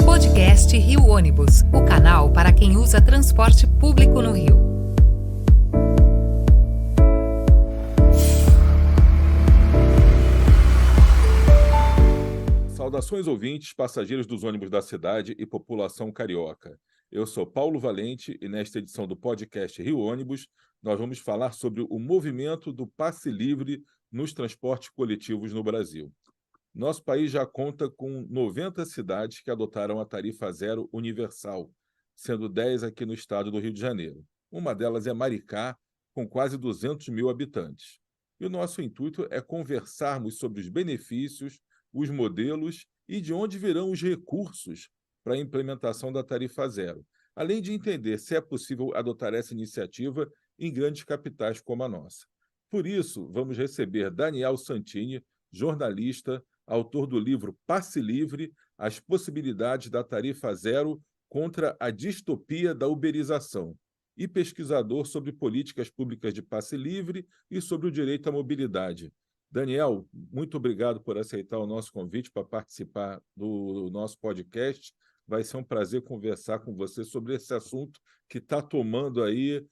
Podcast Rio Ônibus, o canal para quem usa transporte público no Rio. Saudações ouvintes, passageiros dos ônibus da cidade e população carioca. Eu sou Paulo Valente e nesta edição do podcast Rio Ônibus nós vamos falar sobre o movimento do passe livre nos transportes coletivos no Brasil. Nosso país já conta com 90 cidades que adotaram a tarifa zero universal, sendo 10 aqui no estado do Rio de Janeiro. Uma delas é Maricá, com quase 200 mil habitantes. E o nosso intuito é conversarmos sobre os benefícios, os modelos e de onde virão os recursos para a implementação da tarifa zero, além de entender se é possível adotar essa iniciativa em grandes capitais como a nossa. Por isso, vamos receber Daniel Santini, jornalista, autor do livro Passe Livre, as possibilidades da tarifa zero contra a distopia da uberização, e pesquisador sobre políticas públicas de passe livre e sobre o direito à mobilidade. Daniel, muito obrigado por aceitar o nosso convite para participar do nosso podcast. Vai ser um prazer conversar com você sobre esse assunto que está tomando aí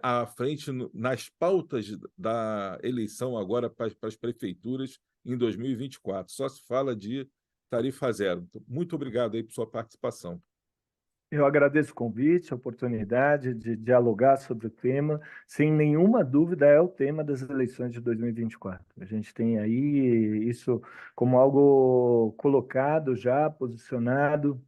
à frente nas pautas da eleição agora para as prefeituras em 2024. Só se fala de tarifa zero. Muito obrigado aí por sua participação. Eu agradeço o convite, a oportunidade de dialogar sobre o tema. Sem nenhuma dúvida, é o tema das eleições de 2024. A gente tem aí isso como algo colocado já, posicionado.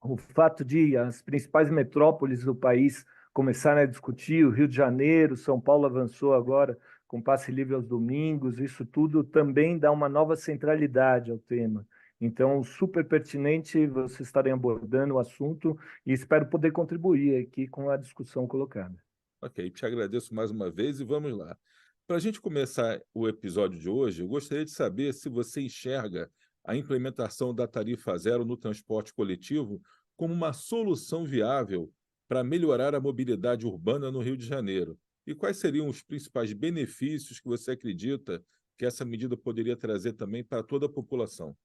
O fato de as principais metrópoles do país começarem a discutir, o Rio de Janeiro, São Paulo avançou agora com passe livre aos domingos, isso tudo também dá uma nova centralidade ao tema. Então, super pertinente vocês estarem abordando o assunto e espero poder contribuir aqui com a discussão colocada. Ok, te agradeço mais uma vez e vamos lá. Para a gente começar o episódio de hoje, eu gostaria de saber se você enxerga a implementação da tarifa zero no transporte coletivo como uma solução viável para melhorar a mobilidade urbana no Rio de Janeiro. E quais seriam os principais benefícios que você acredita que essa medida poderia trazer também para toda a população?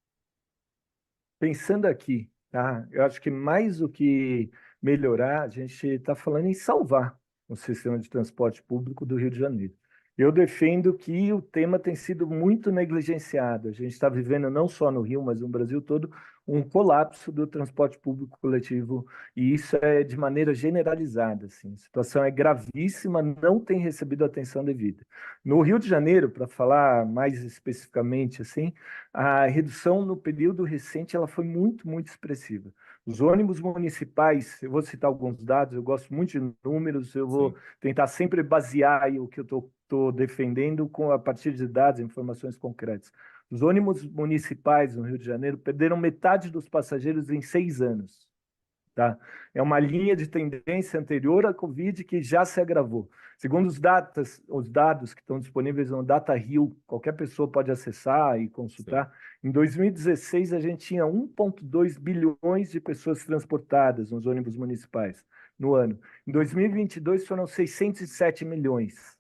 Pensando aqui, tá? Eu acho que mais do que melhorar, a gente está falando em salvar o sistema de transporte público do Rio de Janeiro. Eu defendo que o tema tem sido muito negligenciado. A gente está vivendo, não só no Rio, mas no Brasil todo, um colapso do transporte público coletivo, e isso é de maneira generalizada. Assim. A situação é gravíssima, não tem recebido a atenção devida. No Rio de Janeiro, para falar mais especificamente, assim, a redução no período recente ela foi muito, muito expressiva. Os ônibus municipais, eu vou citar alguns dados, eu gosto muito de números, eu vou tentar sempre basear aí o que eu estou defendendo a partir de dados, informações concretas. Os ônibus municipais no Rio de Janeiro perderam metade dos passageiros em 6 anos. Tá? É uma linha de tendência anterior à Covid que já se agravou. Segundo os dados que estão disponíveis no DataRio, qualquer pessoa pode acessar e consultar. Sim. Em 2016, a gente tinha 1,2 bilhões de pessoas transportadas nos ônibus municipais no ano. Em 2022, foram 607 milhões.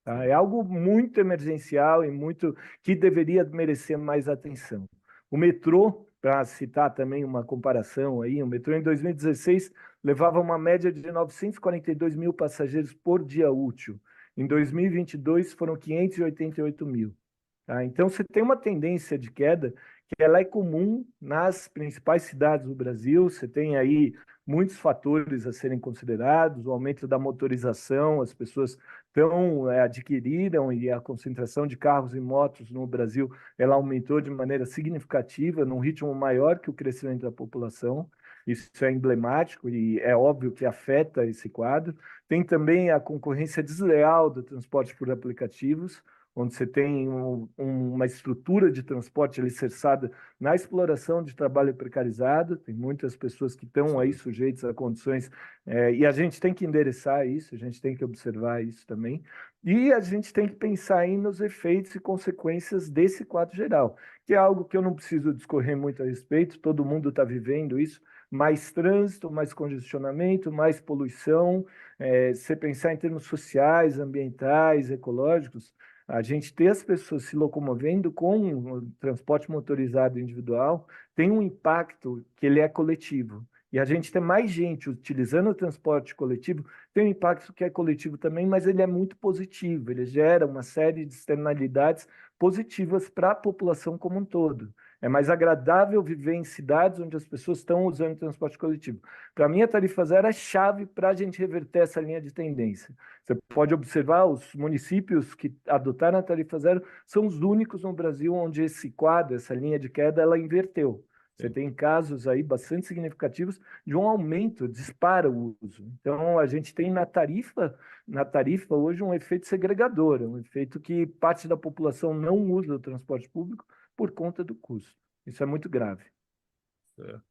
Tá? É algo muito emergencial e muito que deveria merecer mais atenção. O metrô, para citar também uma comparação aí, o metrô em 2016 levava uma média de 942 mil passageiros por dia útil. Em 2022 foram 588 mil. Tá? Então você tem uma tendência de queda que ela é comum nas principais cidades do Brasil. Você tem aí muitos fatores a serem considerados, o aumento da motorização, as pessoas adquiriram e a concentração de carros e motos no Brasil ela aumentou de maneira significativa, num ritmo maior que o crescimento da população. Isso é emblemático e é óbvio que afeta esse quadro. Tem também a concorrência desleal do transporte por aplicativos, onde você tem uma estrutura de transporte alicerçada na exploração de trabalho precarizado. Tem muitas pessoas que estão aí sujeitas a condições, e a gente tem que endereçar isso, a gente tem que observar isso também. E a gente tem que pensar aí nos efeitos e consequências desse quadro geral, que é algo que eu não preciso discorrer muito a respeito, todo mundo está vivendo isso, mais trânsito, mais congestionamento, mais poluição. Se pensar em termos sociais, ambientais, ecológicos, A gente ter as pessoas se locomovendo com o transporte motorizado individual tem um impacto que ele é coletivo. E a gente ter mais gente utilizando o transporte coletivo tem um impacto que é coletivo também, mas ele é muito positivo. Ele gera uma série de externalidades positivas para a população como um todo. É mais agradável viver em cidades onde as pessoas estão usando o transporte coletivo. Para mim, a tarifa zero é chave para a gente reverter essa linha de tendência. Você pode observar, os municípios que adotaram a tarifa zero são os únicos no Brasil onde esse quadro, essa linha de queda, ela inverteu. Você Sim. tem casos aí bastante significativos de um aumento, dispara o uso. Então, a gente tem na tarifa hoje um efeito segregador, um efeito que parte da população não usa o transporte público por conta do custo. Isso é muito grave. Certo.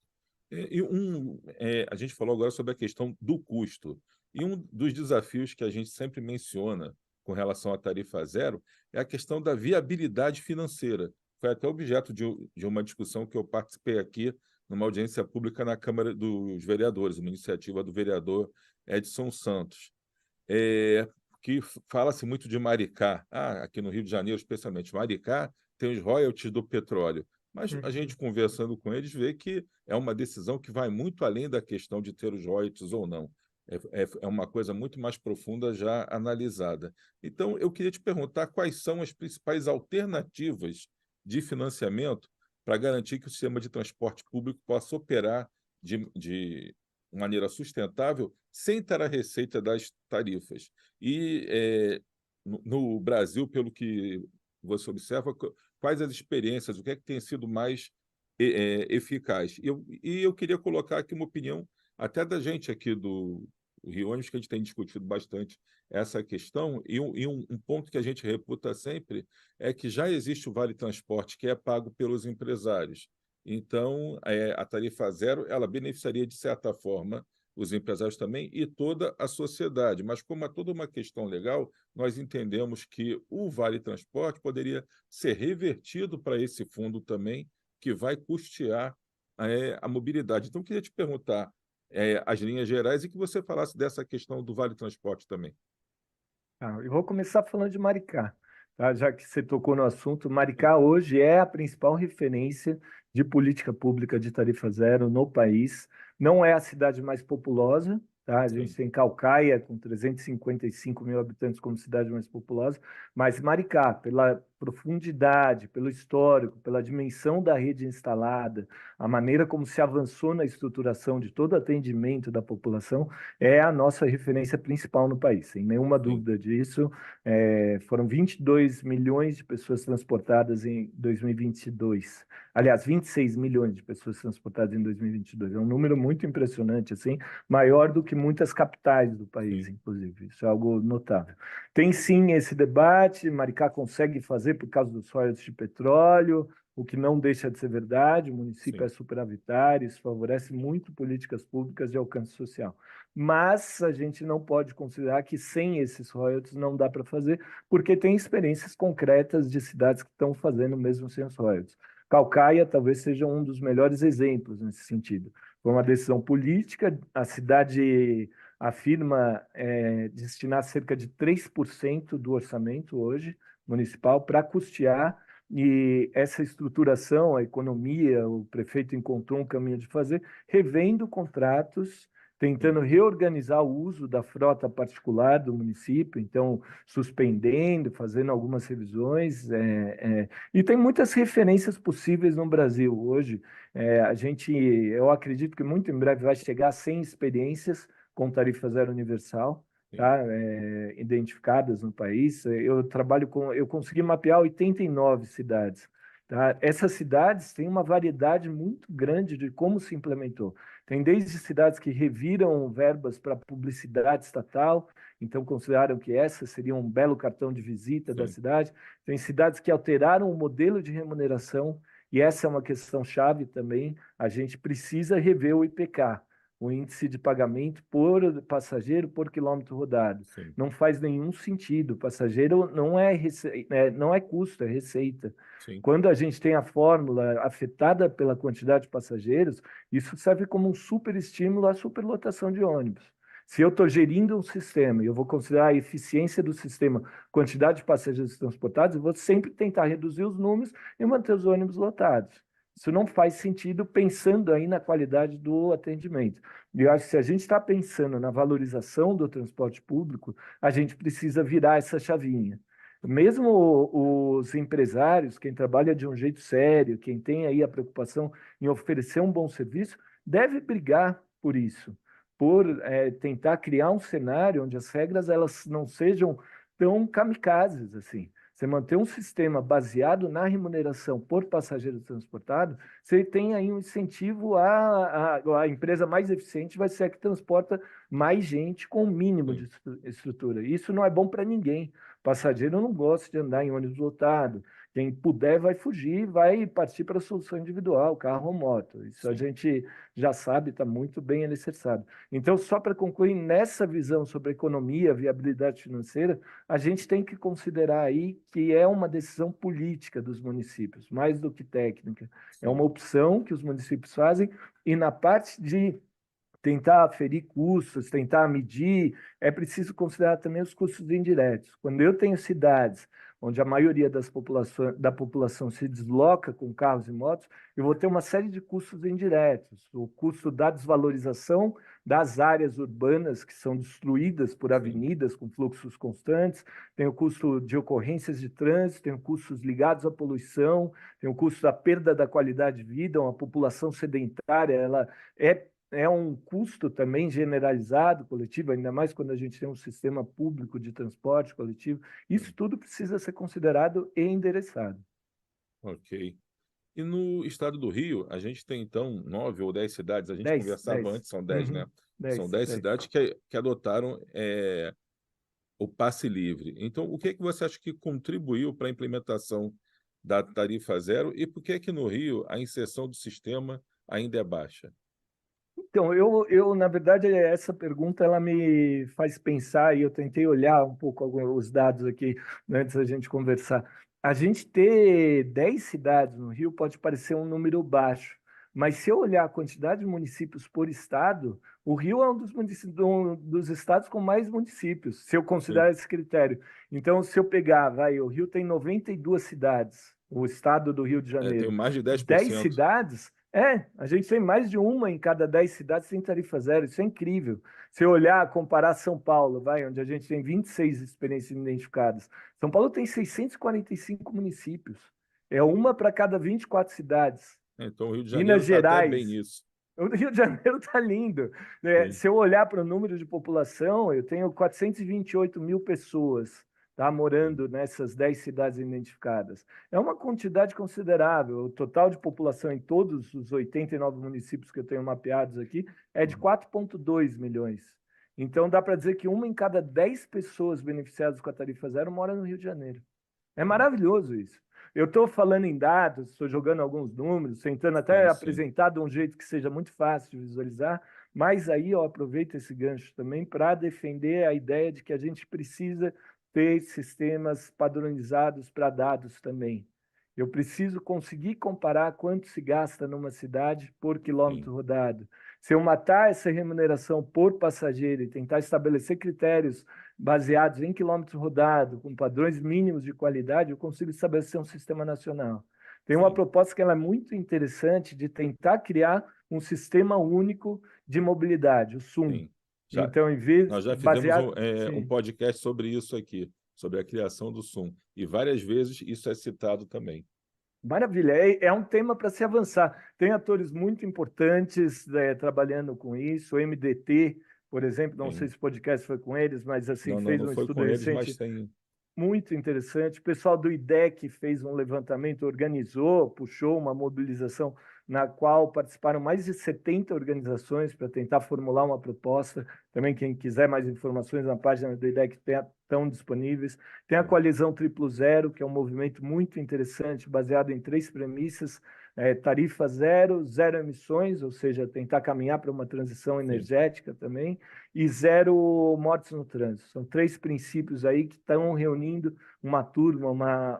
A gente falou agora sobre a questão do custo. E um dos desafios que a gente sempre menciona com relação à tarifa zero é a questão da viabilidade financeira. Foi até objeto de uma discussão que eu participei aqui numa audiência pública na Câmara dos Vereadores, uma iniciativa do vereador Edson Santos, que fala-se muito de Maricá. Aqui no Rio de Janeiro, especialmente, Maricá tem os royalties do petróleo. Mas a gente, conversando com eles, vê que é uma decisão que vai muito além da questão de ter os royalties ou não. É uma coisa muito mais profunda já analisada. Então, eu queria te perguntar quais são as principais alternativas de financiamento para garantir que o sistema de transporte público possa operar de maneira sustentável sem ter a receita das tarifas. No Brasil, pelo que você observa, quais as experiências, o que é que tem sido mais eficaz? E eu queria colocar aqui uma opinião até da gente aqui do Rio Ônibus, que a gente tem discutido bastante essa questão, e um ponto que a gente reputa sempre é que já existe o Vale Transporte, que é pago pelos empresários. Então, a tarifa zero, ela beneficiaria, de certa forma, os empresários também e toda a sociedade. Mas, como é toda uma questão legal, nós entendemos que o Vale Transporte poderia ser revertido para esse fundo também, que vai custear a mobilidade. Então, eu queria te perguntar as linhas gerais e que você falasse dessa questão do Vale Transporte também. Eu vou começar falando de Maricá, tá? Já que você tocou no assunto, Maricá hoje é a principal referência de política pública de tarifa zero no país. Não é a cidade mais populosa, tá? A gente Sim, tem Caucaia, com 355 mil habitantes, como cidade mais populosa, mas Maricá, pela profundidade, pelo histórico, pela dimensão da rede instalada, a maneira como se avançou na estruturação de todo o atendimento da população, é a nossa referência principal no país, sem nenhuma sim, dúvida disso. Foram 22 milhões de pessoas transportadas em 2022. Aliás, 26 milhões de pessoas transportadas em 2022. É um número muito impressionante, assim, maior do que muitas capitais do país, sim, inclusive. Isso é algo notável. Tem sim esse debate, Maricá consegue fazer por causa dos royalties de petróleo, o que não deixa de ser verdade, o município é sim, superavitário, isso favorece muito políticas públicas de alcance social. Mas a gente não pode considerar que sem esses royalties não dá para fazer, porque tem experiências concretas de cidades que estão fazendo mesmo sem os royalties. Caucaia talvez seja um dos melhores exemplos nesse sentido. Foi uma decisão política, a cidade afirma destinar cerca de 3% do orçamento hoje municipal para custear, e essa estruturação, a economia, o prefeito encontrou um caminho de fazer, revendo contratos, sim, tentando reorganizar o uso da frota particular do município, então suspendendo, fazendo algumas revisões, e tem muitas referências possíveis no Brasil hoje. Eu acredito que muito em breve vai chegar a 100 experiências com tarifa zero universal, sim, tá? Identificadas no país. Eu consegui mapear 89 cidades, tá? Essas cidades têm uma variedade muito grande de como se implementou. Tem desde cidades que reviram verbas para publicidade estatal, então consideraram que essa seria um belo cartão de visita da sim. cidade. Tem cidades que alteraram o modelo de remuneração, e essa é uma questão chave também. A gente precisa rever o IPK, o índice de pagamento por passageiro por quilômetro rodado. Sim, Não faz nenhum sentido. Passageiro não é custo, é receita. sim, Quando a gente tem a fórmula afetada pela quantidade de passageiros, isso serve como um super estímulo à superlotação de ônibus. Se eu estou gerindo um sistema e eu vou considerar a eficiência do sistema, quantidade de passageiros transportados, eu vou sempre tentar reduzir os números e manter os ônibus lotados. Isso não faz sentido pensando aí na qualidade do atendimento. E eu acho que se a gente está pensando na valorização do transporte público, a gente precisa virar essa chavinha. Mesmo os empresários, quem trabalha de um jeito sério, quem tem aí a preocupação em oferecer um bom serviço, deve brigar por isso, por tentar criar um cenário onde as regras elas não sejam tão kamikazes assim. Você manter um sistema baseado na remuneração por passageiro transportado, você tem aí um incentivo a empresa mais eficiente vai ser a que transporta mais gente com o mínimo de estrutura. Isso não é bom para ninguém. Passageiro não gosta de andar em ônibus lotado. Quem puder vai fugir, vai partir para a solução individual, carro ou moto. Isso a gente já sabe, está muito bem alicerçado. Então, só para concluir, nessa visão sobre economia, viabilidade financeira, a gente tem que considerar aí que é uma decisão política dos municípios, mais do que técnica. É uma opção que os municípios fazem e na parte de tentar aferir custos, tentar medir, é preciso considerar também os custos indiretos. Quando eu tenho cidades onde a maioria da população se desloca com carros e motos, eu vou ter uma série de custos indiretos. O custo da desvalorização das áreas urbanas que são destruídas por avenidas com fluxos constantes, tem o custo de ocorrências de trânsito, tem custos ligados à poluição, tem o custo da perda da qualidade de vida, uma população sedentária, ela é um custo também generalizado, coletivo, ainda mais quando a gente tem um sistema público de transporte coletivo. Isso tudo precisa ser considerado e endereçado. Ok. E no estado do Rio, a gente tem, então, 9 ou 10 cidades, a gente 10, conversava 10. antes, são 10, né? São 10 10. cidades que adotaram o passe livre. Então, o que é que você acha que contribuiu para a implementação da tarifa zero e por que é que no Rio a inserção do sistema ainda é baixa? Então, na verdade, essa pergunta ela me faz pensar, e eu tentei olhar um pouco os dados aqui antes da gente conversar. A gente ter 10 cidades no Rio pode parecer um número baixo, mas se eu olhar a quantidade de municípios por estado, o Rio é um dos estados com mais municípios, se eu considerar esse critério. Então, se eu pegar, o Rio tem 92 cidades, o estado do Rio de Tem Janeiro, mais de 10 10%. cidades. A gente tem mais de uma em cada 10 cidades sem tarifa zero, isso é incrível. Se eu olhar, comparar São Paulo, onde a gente tem 26 experiências identificadas, São Paulo tem 645 municípios, é uma para cada 24 cidades. Então, o Rio de Janeiro Minas está até Gerais, bem nisso. o Rio de Janeiro está lindo. Se eu olhar para o número de população, eu tenho 428 mil pessoas morando nessas 10 cidades identificadas. É uma quantidade considerável. O total de população em todos os 89 municípios que eu tenho mapeados aqui é de 4,2 milhões. Então, dá para dizer que uma em cada 10 pessoas beneficiadas com a tarifa zero mora no Rio de Janeiro. É maravilhoso isso. Eu estou falando em dados, estou jogando alguns números, tentando até apresentar de um jeito que seja muito fácil de visualizar, mas aí eu aproveito esse gancho também para defender a ideia de que a gente precisa ter sistemas padronizados para dados também. Eu preciso conseguir comparar quanto se gasta numa cidade por quilômetro rodado. Se eu matar essa remuneração por passageiro e tentar estabelecer critérios baseados em quilômetro rodado, com padrões mínimos de qualidade, eu consigo estabelecer um sistema nacional. Tem uma proposta que ela é muito interessante de tentar criar um sistema único de mobilidade, o SUM. Sim. Então, em vez nós já baseado fizemos um podcast sobre isso aqui, sobre a criação do SUM, e várias vezes isso é citado também. Maravilha, é um tema para se avançar. Tem atores muito importantes trabalhando com isso, o MDT, por exemplo, não sei se o podcast foi com eles, mas assim, fez não um foi estudo com eles, recente mas tem... muito interessante. O pessoal do IDEC fez um levantamento, organizou, puxou uma mobilização na qual participaram mais de 70 organizações para tentar formular uma proposta. Também quem quiser mais informações na página do IDEC estão disponíveis. Tem a Coalizão Triplo Zero, que é um movimento muito interessante, baseado em 3 premissas: tarifa zero, zero emissões, ou seja, tentar caminhar para uma transição energética também, e zero mortes no trânsito. São 3 princípios aí que estão reunindo uma turma,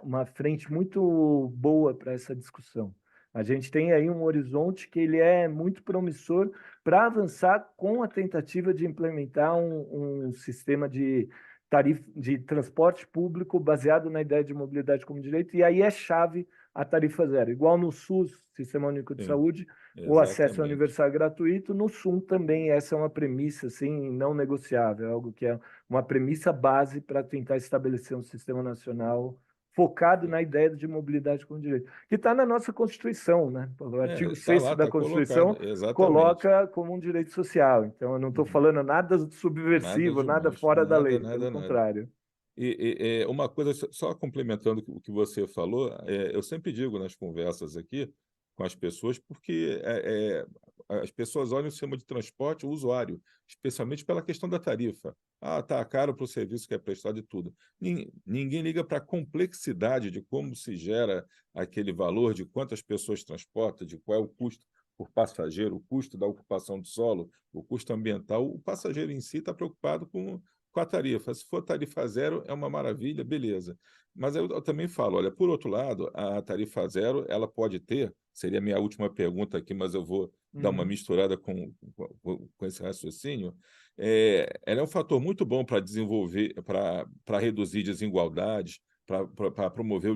uma frente muito boa para essa discussão. A gente tem aí um horizonte que ele é muito promissor para avançar com a tentativa de implementar um sistema de de transporte público baseado na ideia de mobilidade como direito, e aí é chave a tarifa zero. Igual no SUS, Sistema Único de Sim, Saúde, o acesso é exatamente. universal e gratuito, no SUM também essa é uma premissa assim, não negociável, algo que é uma premissa base para tentar estabelecer um sistema nacional focado na ideia de mobilidade como direito, que está na nossa Constituição, né? O artigo Tá 6º lá, da tá colocado, Constituição exatamente. coloca como um direito social. Então, eu não estou Uhum. falando nada Nada subversivo, nada demais, fora da nada, lei, pelo nada, nada. contrário. Uma coisa, só complementando o que você falou, eu sempre digo nas conversas aqui com as pessoas, porque as pessoas olham o sistema de transporte, o usuário, especialmente pela questão da tarifa. Ah, tá caro para o serviço que é prestado e tudo. Ninguém liga para a complexidade de como se gera aquele valor, de quantas pessoas transporta, de qual é o custo por passageiro, o custo da ocupação do solo, o custo ambiental. O passageiro em si está preocupado com a tarifa. Se for tarifa zero, é uma maravilha, beleza. Mas eu também falo, olha, por outro lado, a tarifa zero, ela pode ter, seria a minha última pergunta aqui, mas eu vou dar uma Uhum. misturada com esse raciocínio, ela é um fator muito bom para desenvolver, para reduzir desigualdades, para promover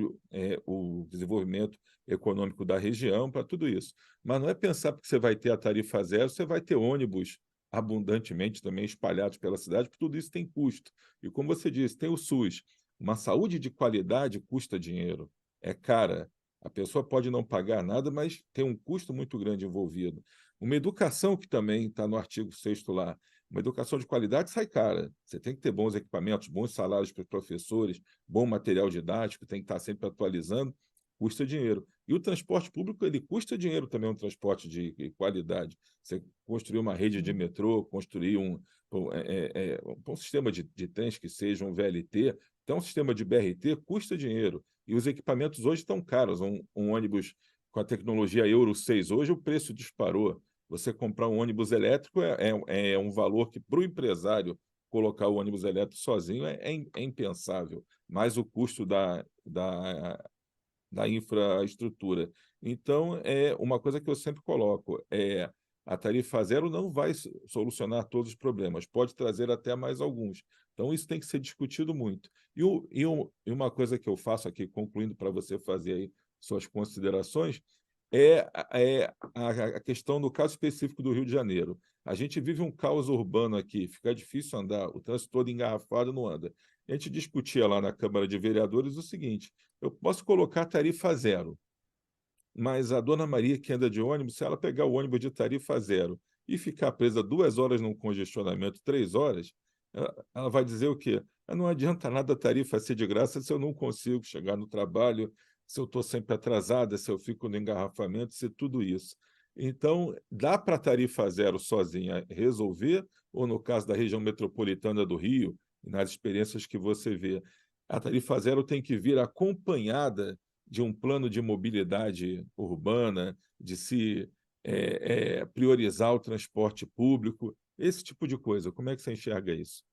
o desenvolvimento econômico da região, para tudo isso. Mas não é pensar que você vai ter a tarifa zero, você vai ter ônibus abundantemente também espalhados pela cidade, porque tudo isso tem custo. E como você disse, tem o SUS. Uma saúde de qualidade custa dinheiro, é cara. A pessoa pode não pagar nada, mas tem um custo muito grande envolvido. Uma educação que também está no artigo 6º lá, uma educação de qualidade sai cara. Você tem que ter bons equipamentos, bons salários para os professores, bom material didático, tem que estar sempre atualizando, custa dinheiro. E o transporte público, ele custa dinheiro também, um transporte de qualidade. Você construir uma rede de metrô, construir um sistema de trens que seja um VLT, então um sistema de BRT custa dinheiro. E os equipamentos hoje estão caros. Um ônibus com a tecnologia Euro 6 hoje, o preço disparou. Você comprar um ônibus elétrico é um valor que, para o empresário, colocar o ônibus elétrico sozinho é impensável. Mais o custo da infraestrutura. Então, é uma coisa que eu sempre coloco, a tarifa zero não vai solucionar todos os problemas, pode trazer até mais alguns. Então, isso tem que ser discutido muito. E uma coisa que eu faço aqui, concluindo para você fazer aí suas considerações, a questão do caso específico do Rio de Janeiro. A gente vive um caos urbano aqui, fica difícil andar, o trânsito todo engarrafado não anda. A gente discutia lá na Câmara de Vereadores o seguinte: eu posso colocar tarifa zero, mas a dona Maria que anda de ônibus, se ela pegar o ônibus de tarifa zero e ficar presa 2 horas num congestionamento, 3 horas, ela vai dizer o quê? Não adianta nada a tarifa ser de graça se eu não consigo chegar no trabalho, se eu estou sempre atrasada, se eu fico no engarrafamento, se tudo isso. Então, dá para a tarifa zero sozinha resolver, ou no caso da região metropolitana do Rio, nas experiências que você vê, a tarifa zero tem que vir acompanhada de um plano de mobilidade urbana, de se priorizar o transporte público, esse tipo de coisa. Como é que você enxerga isso?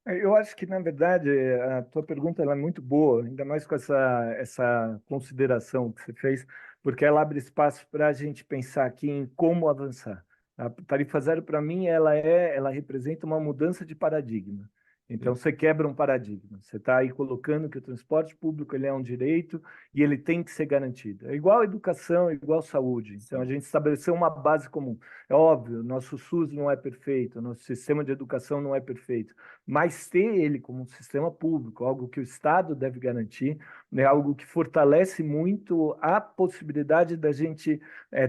Eu acho que, na verdade, a tua pergunta ela é muito boa, ainda mais com essa consideração que você fez, porque ela abre espaço para a gente pensar aqui em como avançar. A tarifa zero, para mim, ela representa uma mudança de paradigma. Então, Sim, você quebra um paradigma. Você está aí colocando que o transporte público ele é um direito e ele tem que ser garantido. É igual a educação, é igual a saúde. Então, a sim, gente estabeleceu uma base comum. É óbvio, nosso SUS não é perfeito, nosso sistema de educação não é perfeito, mas ter ele como um sistema público, algo que o Estado deve garantir, né, algo que fortalece muito a possibilidade da gente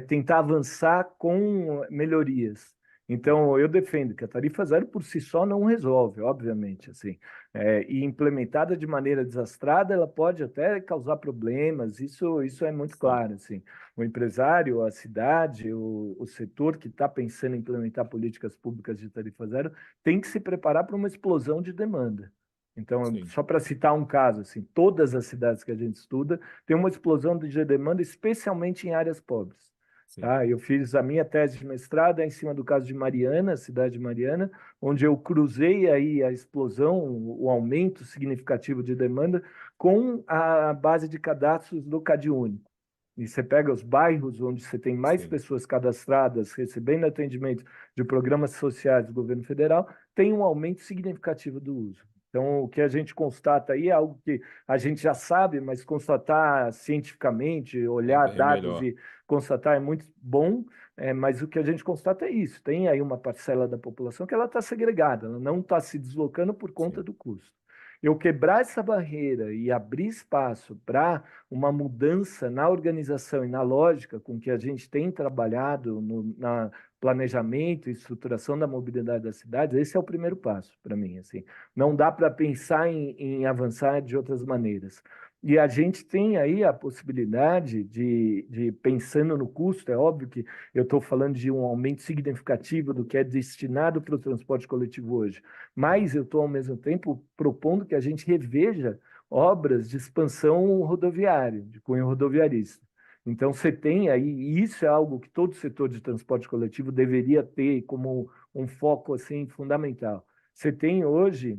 tentar avançar com melhorias. sim, Então, eu defendo que a tarifa zero por si só não resolve, obviamente, assim, e implementada de maneira desastrada, ela pode até causar problemas, isso é muito sim, claro, assim. O empresário, a cidade, o setor que está pensando em implementar políticas públicas de tarifa zero, tem que se preparar para uma explosão de demanda. Então, sim, só para citar um caso, assim, todas as cidades que a gente estuda têm uma explosão de demanda, especialmente em áreas pobres. sim. Tá? Eu fiz a minha tese de mestrado em cima do caso de Mariana, cidade de Mariana, onde eu cruzei aí a explosão, o aumento significativo de demanda com a base de cadastros do CadÚnico. E você pega os bairros onde você tem mais Sim, pessoas cadastradas, recebendo atendimento de programas sociais do governo federal, tem um aumento significativo do uso. Então, o que a gente constata aí é algo que a gente já sabe, mas constatar cientificamente, olhar é dados melhor. e constatar é muito bom, mas o que a gente constata é isso. Tem aí uma parcela da população que ela está segregada, ela não está se deslocando por conta Sim, do custo. Eu quebrar essa barreira e abrir espaço para uma mudança na organização e na lógica com que a gente tem trabalhado na planejamento e estruturação da mobilidade das cidades, esse é o primeiro passo para mim. Assim, não dá para pensar em avançar de outras maneiras. E a gente tem aí a possibilidade pensando no custo, é óbvio que eu estou falando de um aumento significativo do que é destinado para o transporte coletivo hoje, sim, mas eu estou, ao mesmo tempo, propondo que a gente reveja obras de expansão rodoviária, de cunho rodoviarista. Então, você tem aí, e isso é algo que todo setor de transporte coletivo deveria ter como um foco assim fundamental. Você tem hoje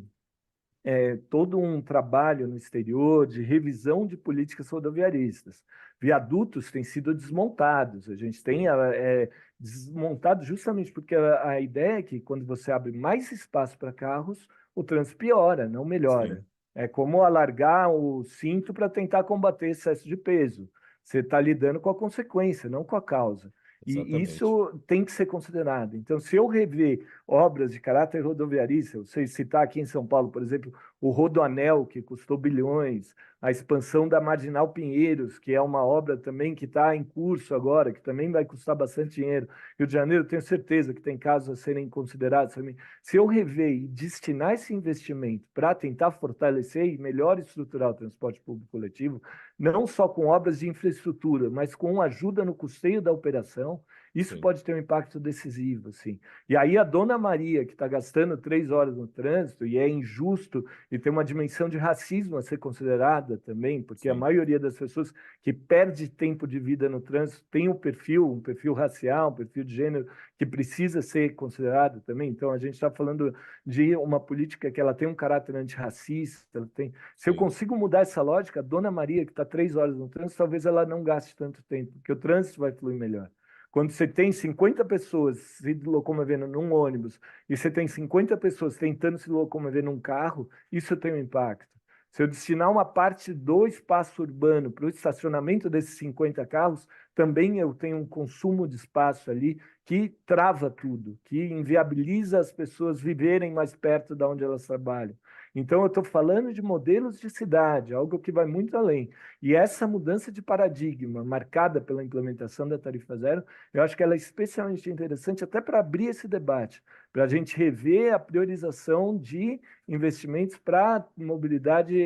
todo um trabalho no exterior de revisão de políticas rodoviaristas. Viadutos têm sido desmontados, a gente tem sim, desmontado justamente porque a ideia é que quando você abre mais espaço para carros, o trânsito piora, não melhora. sim, É como alargar o cinto para tentar combater excesso de peso. Você está lidando com a consequência, não com a causa. E exatamente. isso tem que ser considerado. Então, se eu rever obras de caráter rodoviarista, eu sei citar aqui em São Paulo, por exemplo, o Rodoanel, que custou bilhões, a expansão da Marginal Pinheiros, que é uma obra também que está em curso agora, que também vai custar bastante dinheiro. Rio de Janeiro, tenho certeza que tem casos a serem considerados também. Se eu rever e destinar esse investimento para tentar fortalecer e melhor estruturar o transporte público coletivo, não só com obras de infraestrutura, mas com ajuda no custeio da operação, isso Sim, pode ter um impacto decisivo, assim. E aí a Dona Maria, que está gastando 3 horas no trânsito, e é injusto, e tem uma dimensão de racismo a ser considerada também, porque a sim, maioria das pessoas que perde tempo de vida no trânsito tem um perfil racial, um perfil de gênero, que precisa ser considerado também. Então, a gente está falando de uma política que ela tem um caráter antirracista, ela tem... Se eu sim, consigo mudar essa lógica, a Dona Maria, que está 3 horas no trânsito, talvez ela não gaste tanto tempo, porque o trânsito vai fluir melhor. Quando você tem 50 pessoas se locomovendo num ônibus e você tem 50 pessoas tentando se locomover num carro, isso tem um impacto. Se eu destinar uma parte do espaço urbano para o estacionamento desses 50 carros, também eu tenho um consumo de espaço ali que trava tudo, que inviabiliza as pessoas viverem mais perto de onde elas trabalham. Então, eu estou falando de modelos de cidade, algo que vai muito além. E essa mudança de paradigma, marcada pela implementação da tarifa zero, eu acho que ela é especialmente interessante até para abrir esse debate, para a gente rever a priorização de investimentos para mobilidade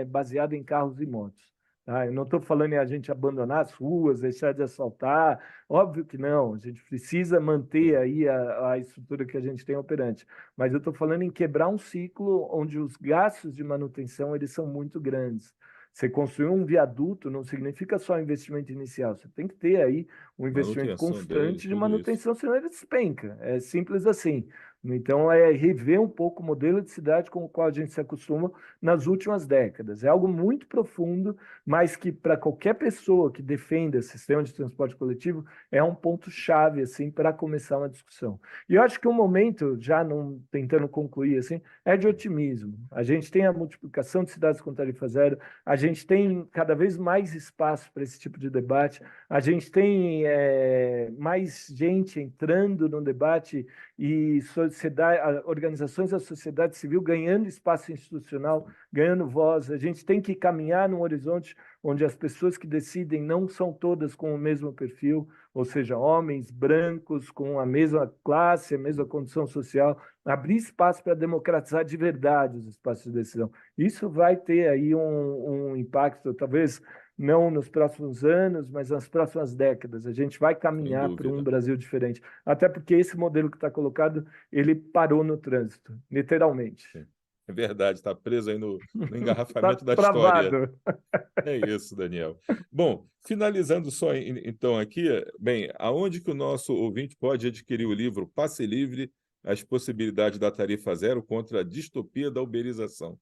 baseada em carros e motos. Tá? Eu não estou falando em a gente abandonar as ruas, deixar de asfaltar, óbvio que não, a gente precisa manter sim. aí a estrutura que a gente tem operante, mas eu estou falando em quebrar um ciclo onde os gastos de manutenção eles são muito grandes. Você construir um viaduto não significa só investimento inicial, você tem que ter aí um investimento Manutenção dele, constante de tudo isso. manutenção, senão ele despenca. É simples assim. Então, é rever um pouco o modelo de cidade com o qual a gente se acostuma nas últimas décadas. É algo muito profundo, mas que para qualquer pessoa que defenda o sistema de transporte coletivo é um ponto-chave assim para começar uma discussão. E eu acho que um momento, já não tentando concluir assim, é de otimismo. A gente tem a multiplicação de cidades com tarifa zero, a gente tem cada vez mais espaço para esse tipo de debate, a gente tem mais gente entrando no debate e organizações da sociedade civil ganhando espaço institucional, ganhando voz. A gente tem que caminhar num horizonte onde as pessoas que decidem não são todas com o mesmo perfil, ou seja, homens brancos com a mesma classe, a mesma condição social, abrir espaço para democratizar de verdade os espaços de decisão. Isso vai ter aí um impacto, talvez não nos próximos anos, mas nas próximas décadas. A gente vai Sem caminhar para um dúvida. Brasil diferente. Até porque esse modelo que está colocado, ele parou no trânsito, literalmente. Sim. É verdade, está preso aí no Está engarrafamento da história. travado. É isso, Daniel. Bom, finalizando só então aqui, bem, aonde que o nosso ouvinte pode adquirir o livro Passe Livre, as possibilidades da tarifa zero contra a distopia da uberização?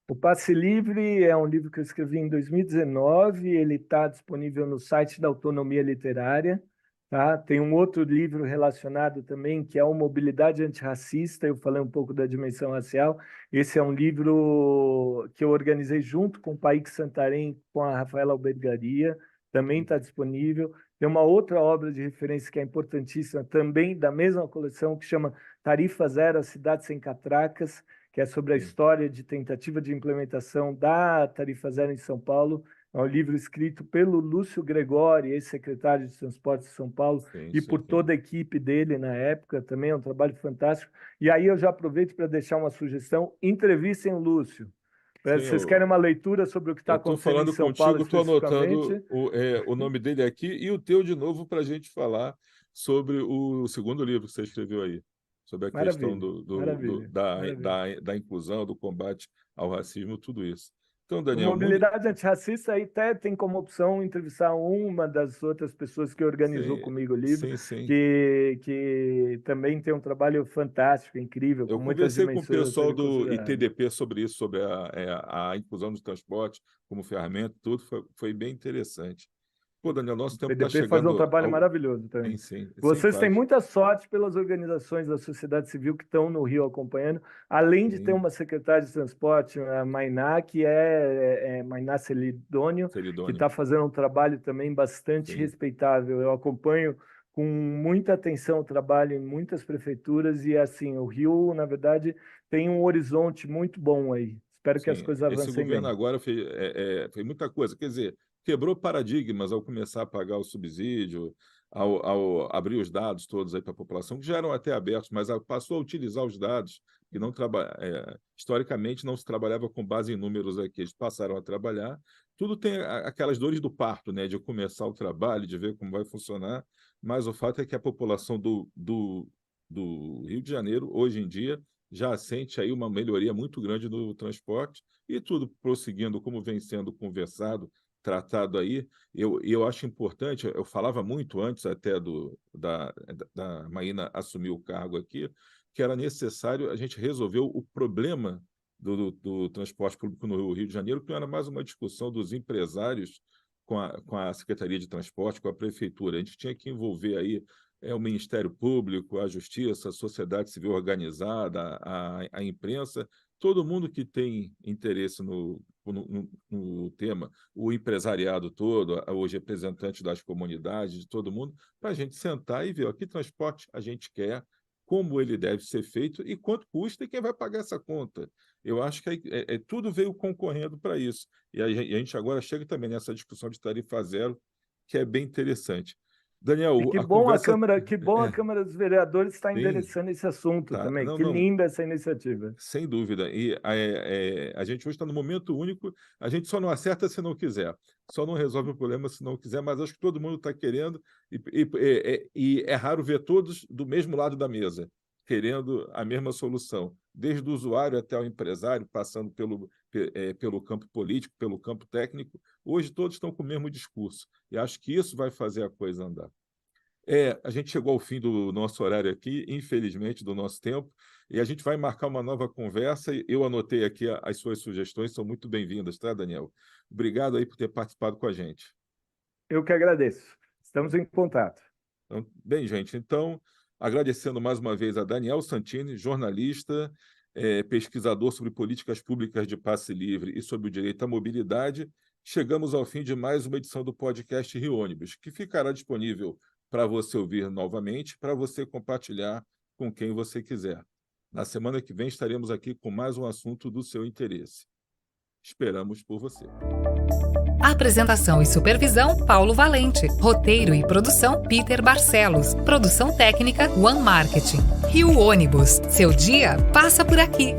O Passe Livre é um livro que eu escrevi em 2019, ele está disponível no site da Autonomia Literária, tá? Tem um outro livro relacionado também, que é o Mobilidade Antirracista, eu falei um pouco da dimensão racial. Esse é um livro que eu organizei junto com o Paik Santarém, com a Rafaela Albergaria, também está disponível. Tem uma outra obra de referência que é importantíssima, também da mesma coleção, que chama Tarifa Zero, a Cidade Sem Catracas, que é sobre a história de tentativa de implementação da Tarifa Zero em São Paulo. É um livro escrito pelo Lúcio Gregori, ex-secretário de Transportes de São Paulo, e por toda a equipe dele na época. Também é um trabalho fantástico. E aí eu já aproveito para deixar uma sugestão: entrevistem o Lúcio. Vocês querem uma leitura sobre o que está acontecendo em São Paulo especificamente? Estou anotando o nome dele aqui e o teu de novo para a gente falar sobre o segundo livro que você escreveu aí, sobre a questão da inclusão, do combate ao racismo, tudo isso. Então, Daniel, Mobilidade Antirracista aí até tem como opção entrevistar uma das outras pessoas que organizou comigo o livro, que também tem um trabalho fantástico, incrível, com muitas dimensões. Eu conversei com o pessoal do ITDP sobre isso, sobre a inclusão do transporte como ferramenta, tudo, foi bem interessante. Pô, Daniel, nosso tempo está chegando... faz um trabalho maravilhoso também. Vocês têm muita sorte pelas organizações da sociedade civil que estão no Rio acompanhando, além de ter uma secretária de transporte, a Mainá, que é Mainá Celidônio, que está fazendo um trabalho também bastante respeitável. Eu acompanho com muita atenção o trabalho em muitas prefeituras e, assim, o Rio, na verdade, tem um horizonte muito bom aí. Espero que as coisas avancem bem. Esse governo agora fez muita coisa, quer dizer, quebrou paradigmas ao começar a pagar o subsídio, ao abrir os dados todos aí para a população, que já eram até abertos, mas passou a utilizar os dados, que não historicamente não se trabalhava com base em números aqui, eles passaram a trabalhar. Tudo tem aquelas dores do parto, né, de começar o trabalho, de ver como vai funcionar, mas o fato é que a população do Rio de Janeiro, hoje em dia, já sente aí uma melhoria muito grande do transporte, e tudo prosseguindo como vem sendo conversado, tratado aí. Eu acho importante, eu falava muito antes até da Maína assumir o cargo aqui, que era necessário a gente resolver o problema do transporte público no Rio de Janeiro, que não era mais uma discussão dos empresários com a Secretaria de Transporte, com a Prefeitura. A gente tinha que envolver aí o Ministério Público, a Justiça, a sociedade civil organizada, a imprensa, todo mundo que tem interesse no tema, o empresariado todo, os representantes das comunidades, de todo mundo, para a gente sentar e ver que transporte a gente quer, como ele deve ser feito e quanto custa e quem vai pagar essa conta. Eu acho que tudo veio concorrendo para isso. E a gente agora chega também nessa discussão de tarifa zero, que é bem interessante. Daniel, e que bom a Câmara dos Vereadores está endereçando esse assunto também. Linda essa iniciativa. Sem dúvida. E a gente hoje está no momento único, a gente só não acerta se não quiser, só não resolve o problema se não quiser, mas acho que todo mundo está querendo, e é raro ver todos do mesmo lado da mesa, querendo a mesma solução, desde o usuário até o empresário, passando pelo campo político, pelo campo técnico. Hoje todos estão com o mesmo discurso, e acho que isso vai fazer a coisa andar. A gente chegou ao fim do nosso horário aqui, infelizmente, do nosso tempo, e a gente vai marcar uma nova conversa. Eu anotei aqui as suas sugestões, são muito bem-vindas, tá, Daniel? Obrigado aí por ter participado com a gente. Eu que agradeço. Estamos em contato. Então, bem, gente, então, agradecendo mais uma vez a Daniel Santini, jornalista, pesquisador sobre políticas públicas de passe livre e sobre o direito à mobilidade, chegamos ao fim de mais uma edição do podcast Rio Ônibus, que ficará disponível para você ouvir novamente, para você compartilhar com quem você quiser. Na semana que vem estaremos aqui com mais um assunto do seu interesse. Esperamos por você. Apresentação e supervisão, Paulo Valente. Roteiro e produção, Peter Barcelos. Produção técnica, One Marketing. Rio Ônibus. Seu dia passa por aqui.